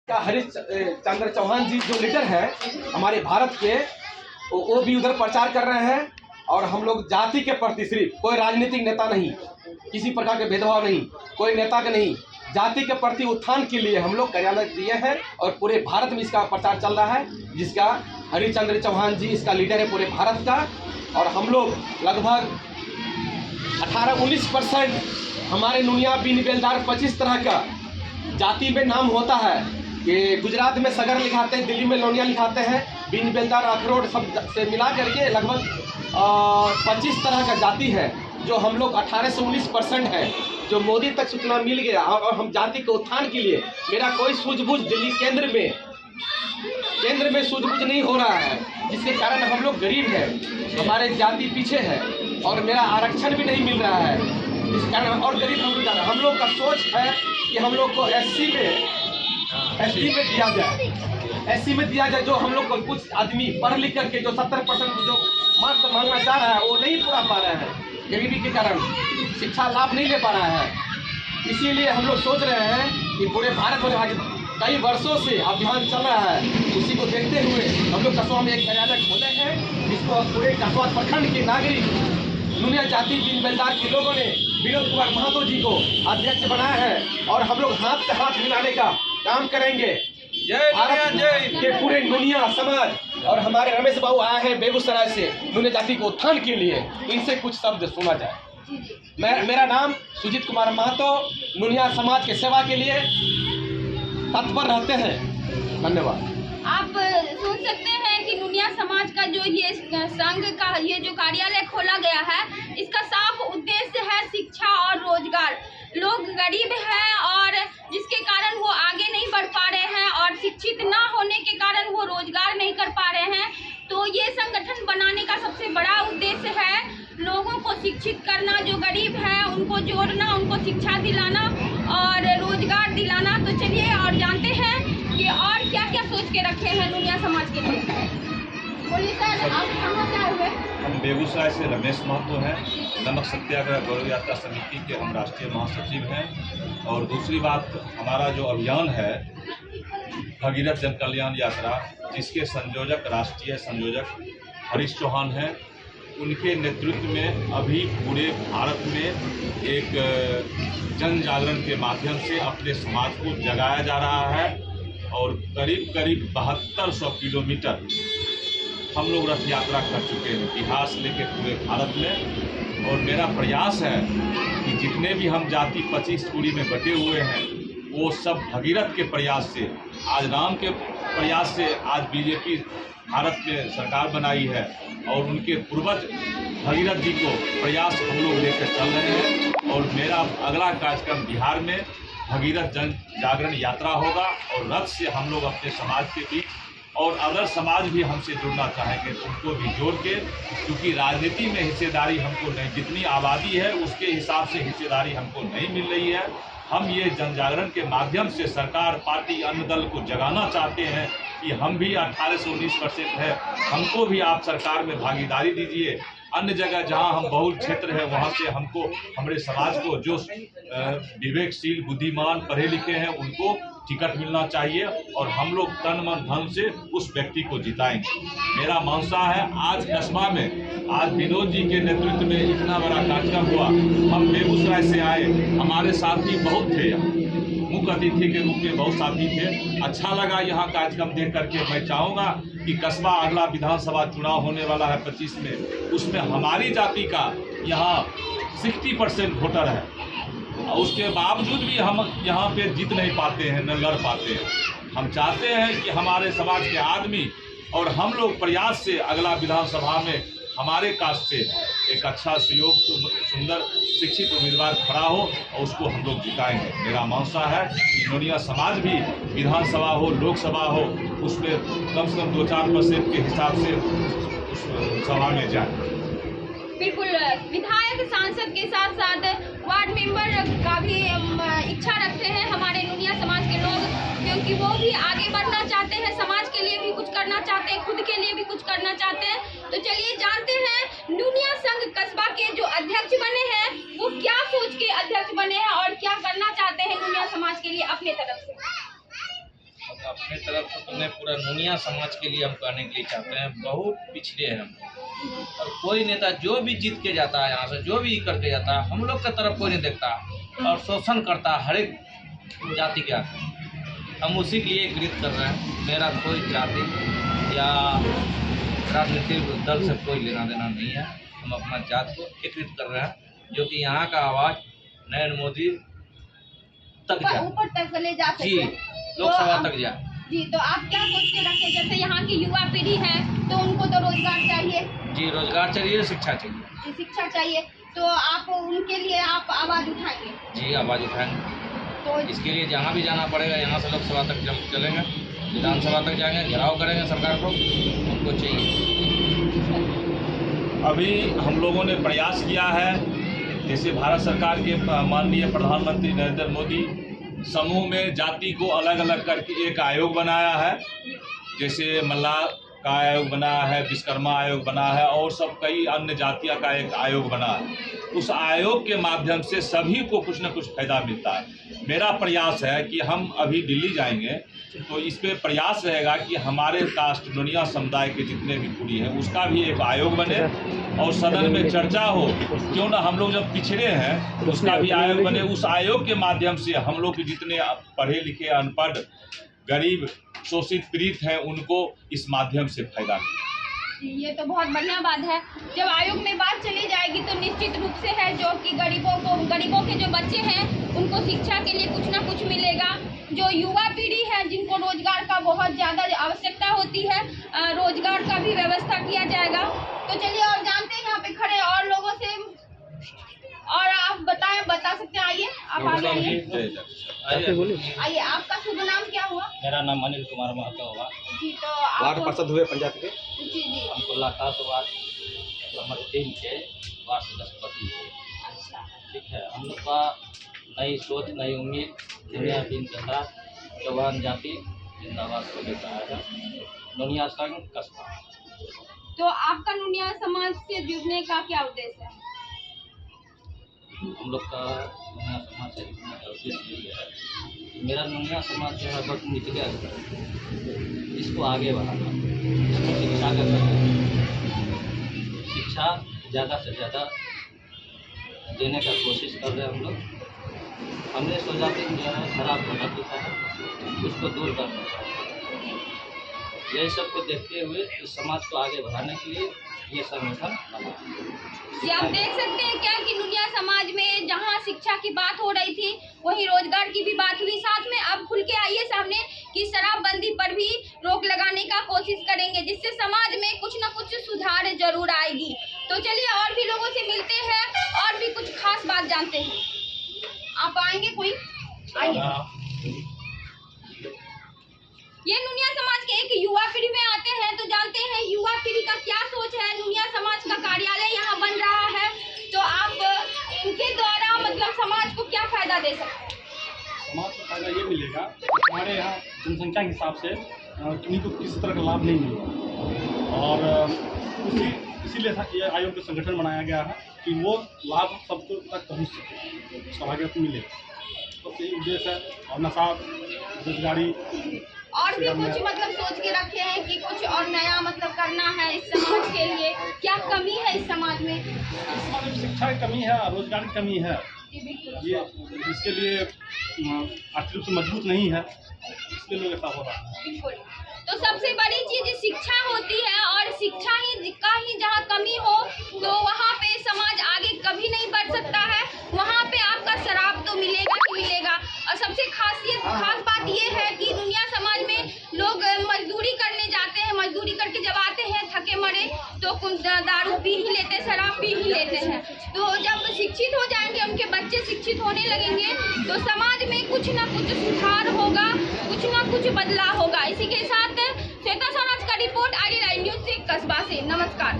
हरीश चौहान जी जो लीडर है हमारे भारत के, वो भी उधर प्रचार कर रहे हैं। और हम लोग जाति के प्रति, सिर्फ कोई राजनीतिक नेता नहीं, किसी प्रकार के भेदभाव नहीं, कोई नेता का नहीं, जाति के प्रति उत्थान के लिए हम लोग कार्यालय दिए हैं और पूरे भारत में इसका प्रचार चल रहा है, जिसका हरीश चौहान जी इसका लीडर है पूरे भारत का। और हम लोग लगभग 18-19% हमारे नुनिया बिन बेलदार 25 तरह का जाति में नाम होता है कि गुजरात में सगर लिखाते हैं, दिल्ली में लोनिया लिखाते हैं, बिन बेलदार अखरोट सब से मिला करके लगभग 25 तरह का जाति है, जो हम लोग 18 से 19% है, जो मोदी तक सूचना मिल गया। और हम जाति के उत्थान के लिए मेरा कोई सूझबूझ दिल्ली केंद्र में सूझबूझ नहीं हो रहा है, जिसके कारण हम लोग गरीब हैं, हमारे जाति पीछे है और मेरा आरक्षण भी नहीं मिल रहा है, इस कारण और गरीब हम लोग जा रहे हैं। हम लोग का सोच है कि हम लोग को एससी में दिया जाए, जो हम लोग को कुछ आदमी पढ़ लिख करके जो 70% जो मार्क्स मांगना चाह रहा है वो नहीं पूरा पा रहे हैं, गरीबी के कारण शिक्षा लाभ नहीं ले पा रहा है। इसीलिए हम लोग सोच रहे हैं कि पूरे भारत में आज कई वर्षों से अभियान चल रहा है, उसी को देखते हुए हम लोग कस्बा में एक कार्यालय खोले हैं, जिसको पूरे कस्बा प्रखंड के नागरिक नुनिया जाति बिन बेलदार के लोगों ने विनोद कुमार महतो जी को अध्यक्ष बनाया है। और हम लोग हाथ से हाथ मिलाने का काम करेंगे। भारत के पूरे नुनिया समाज और हमारे रमेश बाबू आए हैं बेगूसराय से नुनिया जाति को उत्थान के लिए, इनसे कुछ शब्द सुना जाए। मेरा नाम सुजीत कुमार महतो, नुनिया समाज के सेवा के लिए तत्पर रहते हैं। धन्यवाद। आप सुन सकते हैं कि नुनिया समाज का जो ये संघ का ये जो कार्यालय खोला गया है, इसका साफ उद्देश्य है शिक्षा और रोजगार। लोग गरीब हैं और जिसके कारण वो आगे नहीं बढ़ पा रहे हैं और शिक्षित ना होने के कारण वो रोजगार नहीं कर पा रहे हैं। तो ये संगठन बनाने का सबसे बड़ा उद्देश्य है लोगों को शिक्षित करना, जो गरीब हैं उनको जोड़ना, उनको शिक्षा दिलाना और रोजगार दिलाना। तो चलिए और जानते हैं कि और क्या क्या सोच के रखे हैं दुनिया समाज के लिए। बोलिए सर, आप कहाँ से आए हुए? हम बेगूसराय से रमेश महतो हैं, नमक सत्याग्रह गौरव यात्रा समिति के हम राष्ट्रीय महासचिव हैं। और दूसरी बात, हमारा जो अभियान है भगीरथ जन कल्याण यात्रा, जिसके संयोजक राष्ट्रीय संयोजक हरीश चौहान हैं, उनके नेतृत्व में अभी पूरे भारत में एक जन जागरण के माध्यम से अपने समाज को जगाया जा रहा है। और करीब 7200 किलोमीटर हम लोग रथ यात्रा कर चुके हैं बिहार से लेकर पूरे भारत में। और मेरा प्रयास है कि जितने भी हम जाति 25 कुड़ी में बटे हुए हैं, वो सब भगीरथ के प्रयास से, आज राम के प्रयास से आज बीजेपी भारत में सरकार बनाई है और उनके पूर्वज भगीरथ जी को प्रयास हम लोग लेकर चल रहे हैं। और मेरा अगला कार्यक्रम बिहार में भगीरथ जन जागरण यात्रा होगा और रथ से हम लोग अपने समाज के बीच, और अगर समाज भी हमसे जुड़ना चाहेंगे तो उनको भी जोड़ के, क्योंकि राजनीति में हिस्सेदारी हमको नहीं, जितनी आबादी है उसके हिसाब से हिस्सेदारी हमको नहीं मिल रही है। हम ये जन जागरण के माध्यम से सरकार, पार्टी, अन्य दल को जगाना चाहते हैं कि हम भी 18 से 19% है, हमको भी आप सरकार में भागीदारी दीजिए। अन्य जगह जहां हम बहुल क्षेत्र है वहां से हमको, हमारे समाज को जो विवेकशील, बुद्धिमान, पढ़े लिखे हैं उनको टिकट मिलना चाहिए और हम लोग तन मन धन से उस व्यक्ति को जिताएंगे। मेरा मनसा है, आज कस्बा में आज विनोद जी के नेतृत्व में इतना बड़ा कार्यक्रम हुआ। हम बेगूसराय से आए, हमारे साथी बहुत थे, मुख्य अतिथि के रूप में बहुत साथी थे। अच्छा लगा यहाँ कार्यक्रम देख करके। मैं चाहूँगा कि कस्बा अगला विधानसभा चुनाव होने वाला है 25 में, उसमें हमारी जाति का यहाँ 60% वोटर है और उसके बावजूद भी हम यहाँ पे जीत नहीं पाते हैं, न लड़ पाते हैं। हम चाहते हैं कि हमारे समाज के आदमी और हम लोग प्रयास से अगला विधानसभा में हमारे कास्ट से एक अच्छा सहयोग, सुंदर शिक्षित उम्मीदवार खड़ा हो और उसको हम लोग जिताएंगे। मेरा मनसा है कि नुनिया समाज भी विधानसभा हो, लोकसभा हो, उसमें कम से कम 2-4% के हिसाब से उस सभा में जाए। बिल्कुल, विधायक, सांसद के साथ साथ वार्ड मेंबर का भी इच्छा रखते हैं हमारे नुनिया समाज के लोग, क्योंकि वो भी आगे बढ़ना चाहते हैं, समाज के लिए भी कुछ करना चाहते हैं, खुद के लिए भी कुछ करना चाहते हैं। तो चलिए जानते हैं नुनिया संघ कस्बा के जो अध्यक्ष बने हैं वो क्या सोच के अध्यक्ष बने हैं और क्या करना चाहते हैं नुनिया समाज के लिए अपने तरफ से। अपने तरफ से तो मैं पूरा नुनिया समाज के लिए हम कहने के लिए चाहते हैं, बहुत पिछड़े हैं हम। और कोई नेता जो भी जीत के जाता है यहाँ से, जो भी करके जाता है, हम लोग की तरफ कोई नहीं देखता और शोषण करता है हर एक जाति का। हम उसी के लिए कृत कर रहे हैं। मेरा कोई जाति या राजनीतिक दल से कोई लेना देना नहीं है। हम अपना जात को एकत्रित कर रहे हैं, जो कि यहाँ का आवाज़ नरेंद्र मोदी तक जाए, ऊपर तक ले जा सके, जी, लोकसभा तक जाए। जी, तो आप क्या सोच के रखे, जैसे यहाँ की युवा पीढ़ी है तो उनको तो रोजगार चाहिए। जी, रोजगार चाहिए, शिक्षा चाहिए। जी, शिक्षा चाहिए, तो आप उनके लिए आप आवाज़ उठाएंगे। जी, आवाज़ उठाएंगे। तो इसके लिए जहाँ भी जाना पड़ेगा, यहाँ से लोकसभा तक चलेंगे, विधानसभा तक जाएंगे, घेराव करेंगे सरकार को, उनको चाहिए। अभी हम लोगों ने प्रयास किया है, जैसे भारत सरकार के माननीय प्रधानमंत्री नरेंद्र मोदी समूह में जाति को अलग अलग करके एक आयोग बनाया है। जैसे मल्लाह का आयोग बनाया है, विश्वकर्मा आयोग बना है और सब कई अन्य जातियों का एक आयोग बना है। उस आयोग के माध्यम से सभी को कुछ न कुछ फायदा मिलता है। मेरा प्रयास है कि हम अभी दिल्ली जाएंगे तो इस पे प्रयास रहेगा कि हमारे कास्ट दुनिया समुदाय के जितने भी कुड़ी हैं उसका भी एक आयोग बने और सदन में चर्चा हो। क्यों ना हम लोग जब पिछड़े हैं तो उसका भी आयोग बने। उस आयोग के माध्यम से हम लोग के जितने पढ़े लिखे, अनपढ़, गरीब, शोषित, पीड़ित हैं उनको इस माध्यम से फायदा मिले। ये तो बहुत बढ़िया बात है। जब आयोग में बात चली जाएगी तो निश्चित रूप से है जो कि गरीबों के जो बच्चे हैं उनको शिक्षा के लिए कुछ ना कुछ मिलेगा। जो युवा पीढ़ी है जिनको रोजगार का बहुत ज़्यादा आवश्यकता होती है, रोजगार का भी व्यवस्था किया जाएगा। तो चलिए और जानते हैं यहाँ पे खड़े और लोगों से, और आप बता सकते हैं। आइए, आप आगे आइए। आइए, आपका शुभ नाम क्या हुआ? मेरा नाम अनिल कुमार महतो हुआ। जी, तो वार्ड आप पार्षद हुए पंचायत के। जी जी, हमको लाखात वार्ड नंबर 3 के वार्ड सदस्य है। अच्छा, ठीक है, हम लोग का नई सोच, नई उम्मीद, दुनिया दिन जिंदाबाद, चौहान जाति जिंदाबाद को लेकर आया है। नुनिया संघ कस्बा। तो आपका नुनिया समाज से जुड़ने का क्या उद्देश्य है? हम लोग का नुनिया समाज से जुड़ने का उद्देश्य यही है कि मेरा नुनिया समाज जो है बहुत निचले स्तर है, इसको आगे बढ़ाना, इसको शिक्षा का करना, शिक्षा ज़्यादा से ज़्यादा देने का कोशिश कर रहे हैं हम लोग। हमने सोचा कि जो है खराब होना पीता है उसको दूर करना चाहिए। यही सब को देखते हुए इस समाज को आगे बढ़ाने के लिए ये संगठन बना। जी, आप देख सकते हैं क्या कि नुनिया समाज में जहां शिक्षा की बात हो रही थी वहीं रोजगार की भी बात हुई। साथ में अब खुल के आइए सामने कि शराबबंदी पर भी रोक लगाने का कोशिश करेंगे, जिससे समाज में कुछ न कुछ सुधार जरूर आएगी। तो चलिए और भी लोगों से मिलते हैं और भी कुछ खास बात जानते हैं। आप आएंगे कोई? आइए। ये नुनिया समाज के एक युवा पीढ़ी में आते हैं तो जानते हैं युवा पीढ़ी का क्या सोच है। नुनिया समाज का कार्यालय यहाँ बन रहा है, तो आप इनके द्वारा मतलब समाज को क्या फायदा दे सकते हैं? समाज को फायदा ये मिलेगा कि हमारे यहाँ जनसंख्या के हिसाब से किन्हीं को किसी तरह का लाभ नहीं मिलेगा और इसीलिए ये आयोग का संगठन बनाया गया है कि वो लाभ सबको तक पहुँच सके, सौभाग्य मिले। तो यही उद्देश्य है। और नशा, बेरोजगारी और भी कुछ मतलब सोच के रखे हैं कि कुछ और नया मतलब करना है इस समाज के लिए? क्या कमी है इस समाज में? शिक्षा की कमी है, रोजगार की कमी है। ये इसके लिए आर्थिक रूप से मजबूत नहीं है, इसलिए लोग ऐसा हो रहा है। बिल्कुल। तो सबसे बड़ी चीज शिक्षा होती है और शिक्षा ही जहाँ कमी हो तो वहाँ पे समाज आगे कभी नहीं बढ़ सकता है। वहाँ पे आपका शराब तो मिलेगा ही मिलेगा। और सबसे खास बात ये है कि दुनिया समाज में लोग मजदूरी करने जाते हैं, मजदूरी करके जब आते हैं थके मरे तो दारू पी ही लेते, शराब पी ही लेते हैं। तो जब शिक्षित हो जाएंगे, उनके बच्चे शिक्षित होने लगेंगे तो समाज में कुछ ना कुछ सुधार होगा, कुछ ना कुछ बदलाव होगा। इसी के साथ श्वेता स्वराज का रिपोर्ट, आर न्यूज़ से, कस्बा से। नमस्कार।